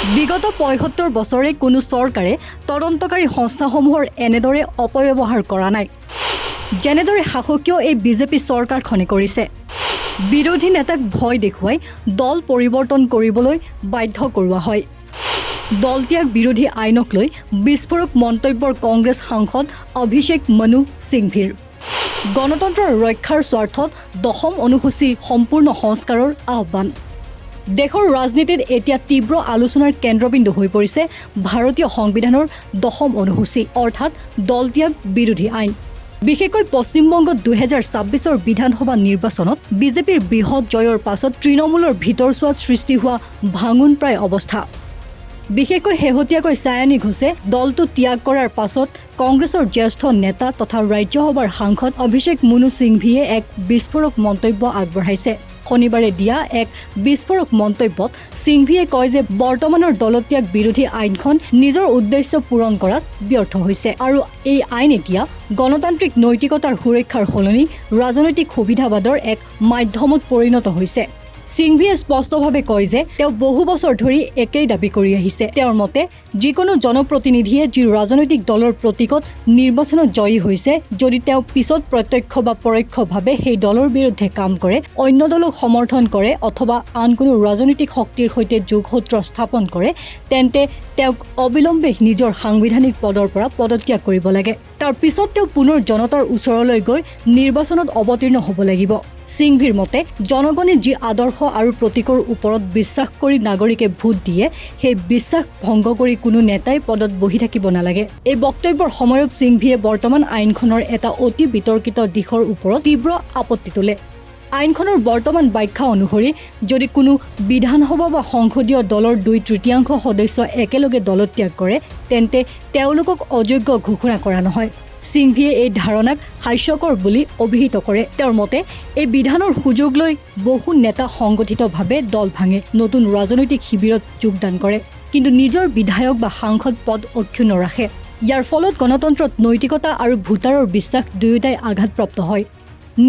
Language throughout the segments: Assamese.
বিগত ৭৫ বছৰে কোনো চৰকাৰে তদন্তকাৰী সংস্থাসমূহৰ এনেদৰে অপব্যৱহাৰ কৰা নাই, যেনেদৰে শাসকীয় এই বিজেপি চৰকাৰখনে কৰিছে। বিৰোধী নেতাক ভয় দেখুৱাই দল পৰিৱৰ্তন কৰিবলৈ বাধ্য কৰোৱা হয়। দলত্যাগ বিৰোধী আইনক লৈ বিস্ফোৰক মন্তব্যৰ কংগ্ৰেছ সাংসদ অভিষেক মনু সিংভিৰ। গণতন্ত্ৰৰ ৰক্ষাৰ স্বাৰ্থত ১০ম অনুসূচী সম্পূৰ্ণ সংস্কাৰৰ আহ্বান। দেশৰ ৰাজনীতিত এতিয়া তীব্ৰ আলোচনাৰ কেন্দ্ৰবিন্দু হৈ পৰিছে ভাৰতীয় সংবিধানৰ ১০ম অনুসূচী অৰ্থাৎ দলত্যাগ বিৰোধী আইন। বিশেষকৈ পশ্চিমবংগত ২০২৬ৰ বিধানসভা নিৰ্বাচনত বিজেপিৰ বৃহৎ জয়ৰ পাছত তৃণমূলৰ ভিতৰচোৱাত সৃষ্টি হোৱা ভাঙোন প্ৰায় অৱস্থা। বিশেষকৈ শেহতীয়াকৈ ছায়ানী ঘোষে দলটো ত্যাগ কৰাৰ পাছত কংগ্ৰেছৰ জ্যেষ্ঠ নেতা তথা ৰাজ্যসভাৰ সাংসদ অভিষেক মনু সিংভিয়ে এক বিস্ফোৰক মন্তব্য আগবঢ়াইছে। শনিবাৰে দিয়া এক বিস্ফোৰক মন্তব্যত সিংভিয়ে কয় যে বৰ্তমানৰ দলত্যাগ বিৰোধী আইনখন নিজৰ উদ্দেশ্য পূৰণ কৰাত ব্যৰ্থ হৈছে আৰু এই আইন এতিয়া গণতান্ত্ৰিক নৈতিকতাৰ সুৰক্ষাৰ সলনি ৰাজনৈতিক সুবিধাবাদৰ এক মাধ্যমত পৰিণত হৈছে। সিংভিয়ে স্পষ্টভাৱে কয় যে তেওঁ বহু বছৰ ধৰি একেই দাবী কৰি আহিছে। তেওঁৰ মতে যিকোনো জনপ্ৰতিনিধিয়ে যি ৰাজনৈতিক দলৰ প্ৰতীকত নিৰ্বাচনত জয়ী হৈছে, যদি তেওঁ পিছত প্ৰত্যক্ষ বা পৰোক্ষভাৱে সেই দলৰ বিৰুদ্ধে কাম কৰে, অন্য দলক সমৰ্থন কৰে অথবা আন কোনো ৰাজনৈতিক শক্তিৰ সৈতে যোগসূত্ৰ স্থাপন কৰে, তেন্তে তেওঁক অবিলম্বে নিজৰ সাংবিধানিক পদৰ পৰা পদত্যাগ কৰিব লাগে। তাৰ পিছত তেওঁ পুনৰ জনতাৰ ওচৰলৈ গৈ নিৰ্বাচনত অৱতীৰ্ণ হ'ব লাগিব। সিংভিৰ মতে জনগণে যি আদৰ্শ আৰু প্ৰতীকৰ ওপৰত বিশ্বাস কৰি নাগৰিকে ভোট দিয়ে, সেই বিশ্বাস ভংগ কৰি কোনো নেতাই পদত বহি থাকিব নালাগে। এই বক্তব্যৰ সময়ত সিংভিয়ে বৰ্তমান আইনখনৰ এটা অতি বিতৰ্কিত দিশৰ ওপৰত তীব্ৰ আপত্তি তোলে। আইনখনৰ বৰ্তমান ব্যাখ্যা অনুসৰি যদি কোনো বিধানসভা বা সংসদীয় দলৰ ২/৩ সদস্য একেলগে দলত্যাগ কৰে, তেন্তে তেওঁলোকক অযোগ্য ঘোষণা কৰা নহয়। সিংভিয়ে এই ধাৰণাক হাস্যকৰ বুলি অভিহিত কৰে। তেওঁৰ মতে এই বিধানৰ সুযোগ লৈ বহু নেতা সংগঠিতভাৱে দল ভাঙে, নতুন ৰাজনৈতিক শিবিৰত যোগদান কৰে, কিন্তু নিজৰ বিধায়ক বা সাংসদ পদ অক্ষুণ্ণ ৰাখে। ইয়াৰ ফলত গণতন্ত্ৰত নৈতিকতা আৰু ভোটাৰৰ বিশ্বাস দুয়োটাই আঘাতপ্ৰাপ্ত হয়।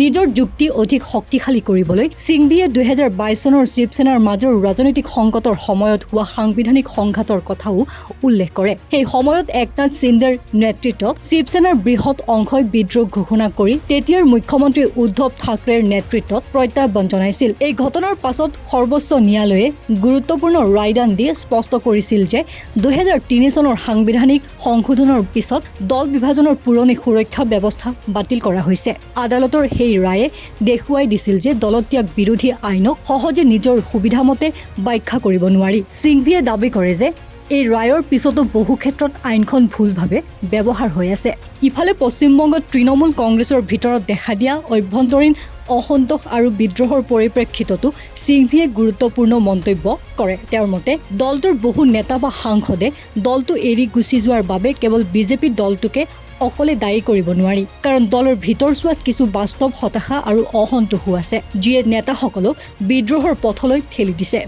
নিজৰ যুক্তি অধিক শক্তিশালী কৰিবলৈ সিংভিয়ে ২০২২ চনৰ শিৱসেনাৰ মাজৰ ৰাজনৈতিক সংকটৰ সময়ত হোৱা সাংবিধানিক সংঘাতৰ কথাও উল্লেখ কৰে। সেই সময়ত একনাথ সিন্দেৰ নেতৃত্বত শিৱসেনাৰ বৃহৎ অংশই বিদ্ৰোহ ঘোষণা কৰি তেতিয়াৰ মুখ্যমন্ত্ৰী উদ্ধৱ ঠাকৰেৰ নেতৃত্বত প্ৰত্যাহ্বান জনাইছিল। এই ঘটনাৰ পাছত সৰ্বোচ্চ ন্যায়ালয়ে গুৰুত্বপূৰ্ণ ৰায়দান দি স্পষ্ট কৰিছিল যে ২০০৩ চনৰ সাংবিধানিক সংশোধনৰ পিছত দল বিভাজনৰ পুৰণি সুৰক্ষা ব্যৱস্থা বাতিল কৰা হৈছে। আদালতৰ সেই ৰায়ে দেখুৱাই দিছিল যে দলত্যাগ বিৰোধী আইনক সহজে নিজৰ সুবিধামতে ব্যাখ্যা কৰিব নোৱাৰি। সিংভিয়ে দাবী কৰে যে এই ৰায়ৰ পিছতো বহু ক্ষেত্ৰত আইনখন ভুলভাৱে ব্যৱহাৰ হৈ আছে। ইফালে পশ্চিমবংগত তৃণমূল কংগ্ৰেছৰ ভিতৰত দেখা দিয়া অভ্যন্তৰীণ অসন্তোষ আৰু বিদ্ৰোহৰ পৰিপ্ৰেক্ষিততো সিংভিয়ে গুৰুত্বপূৰ্ণ মন্তব্য কৰে। তেওঁৰ মতে দলটোৰ বহু নেতা বা সাংসদে দলটো এৰি গুচি যোৱাৰ বাবে কেৱল বিজেপি দলটোকে অকলে দায়ী কৰিব নোৱাৰি, কাৰণ দলৰ ভিতৰচোৱাত কিছু বাস্তৱ হতাশা আৰু অসন্তোষো আছে, যিয়ে নেতাসকলক বিদ্ৰোহৰ পথলৈ ঠেলি দিছে।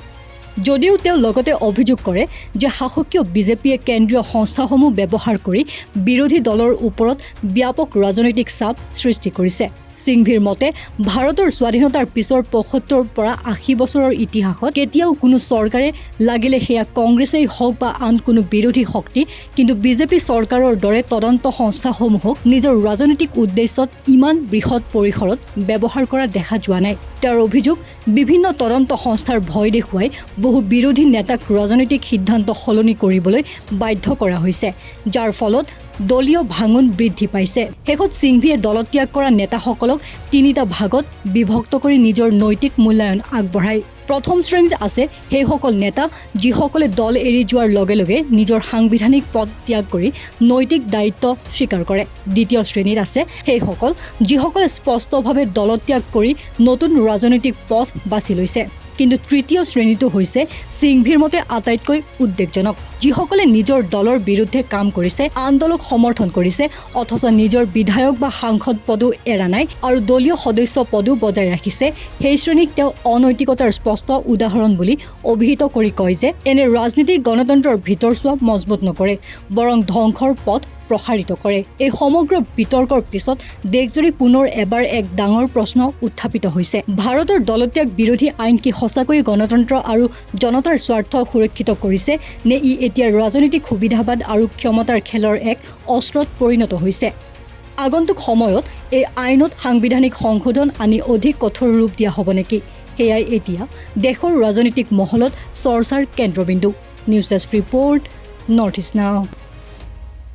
যদিও তেওঁ লগতে অভিযোগ কৰে যে শাসকীয় বিজেপিয়ে কেন্দ্ৰীয় সংস্থাসমূহ ব্যৱহাৰ কৰি বিৰোধী দলৰ ওপৰত ব্যাপক ৰাজনৈতিক চাপ সৃষ্টি কৰিছে। সিংভিৰ মতে ভাৰতৰ স্বাধীনতাৰ পিছৰ ৭৫ পৰা ৮০ বছৰৰ ইতিহাসত কেতিয়াও কোনো চৰকাৰে, লাগিলে সেয়া কংগ্ৰেছেই হওক বা আন কোনো বিৰোধী শক্তি, কিন্তু বিজেপি চৰকাৰৰ দৰে তদন্ত সংস্থাসমূহক নিজৰ ৰাজনৈতিক উদ্দেশ্যত ইমান বৃহৎ পৰিসৰত ব্যৱহাৰ কৰা দেখা যোৱা নাই। তেওঁৰ অভিযোগ, বিভিন্ন তদন্ত সংস্থাৰ ভয় দেখুৱাই বহু বিৰোধী নেতাক ৰাজনৈতিক সিদ্ধান্ত সলনি কৰিবলৈ বাধ্য কৰা হৈছে, যাৰ ফলত দলীয় ভাঙোন বৃদ্ধি পাইছে। শেষত সিংভিয়ে দলত্যাগ কৰা নেতাসকলক ৩টা ভাগত বিভক্ত কৰি নিজৰ নৈতিক মূল্যায়ন আগবঢ়ায়। প্ৰথম শ্ৰেণীত আছে সেইসকল নেতা যিসকলে দল এৰি যোৱাৰ লগে লগে নিজৰ সাংবিধানিক পদ ত্যাগ কৰি নৈতিক দায়িত্ব স্বীকাৰ কৰে। দ্বিতীয় শ্ৰেণীত আছে সেইসকল যিসকলে স্পষ্টভাৱে দলত্যাগ কৰি নতুন ৰাজনৈতিক পথ বাছি লৈছে। কিন্তু তৃতীয় শ্ৰেণীটো হৈছে সিংভিৰ মতে আটাইতকৈ উদ্বেগজনক, যিসকলে নিজৰ দলৰ বিৰুদ্ধে কাম কৰিছে, আন দলক সমৰ্থন কৰিছে, অথচ নিজৰ বিধায়ক বা সাংসদ পদো এৰা নাই আৰু দলীয় সদস্য পদো বজাই ৰাখিছে। সেই শ্ৰেণীক তেওঁ অনৈতিকতাৰ স্পষ্ট উদাহৰণ বুলি অভিহিত কৰি কয় যে এনে ৰাজনীতিক গণতন্ত্ৰৰ ভিতৰচোৱা মজবুত নকৰে, বৰং ধ্বংসৰ পথ প্ৰসাৰিত কৰে। এই সমগ্ৰ বিতৰ্কৰ পিছত দেশজুৰি পুনৰ এবাৰ এক ডাঙৰ প্ৰশ্ন উত্থাপিত হৈছে। ভাৰতৰ দলত্যাগ বিৰোধী আইন কি সঁচাকৈয়ে গণতন্ত্ৰ আৰু জনতাৰ স্বাৰ্থ সুৰক্ষিত কৰিছে, নে ই এতিয়া ৰাজনৈতিক সুবিধাবাদ আৰু ক্ষমতাৰ খেলৰ এক অস্ত্ৰত পৰিণত হৈছে? আগন্তুক সময়ত এই আইনত সাংবিধানিক সংশোধন আনি অধিক কঠোৰ ৰূপ দিয়া হ'ব নেকি? সেয়াই এতিয়া দেশৰ ৰাজনৈতিক মহলত চৰ্চাৰ কেন্দ্ৰবিন্দু। News desk report, north east নাও।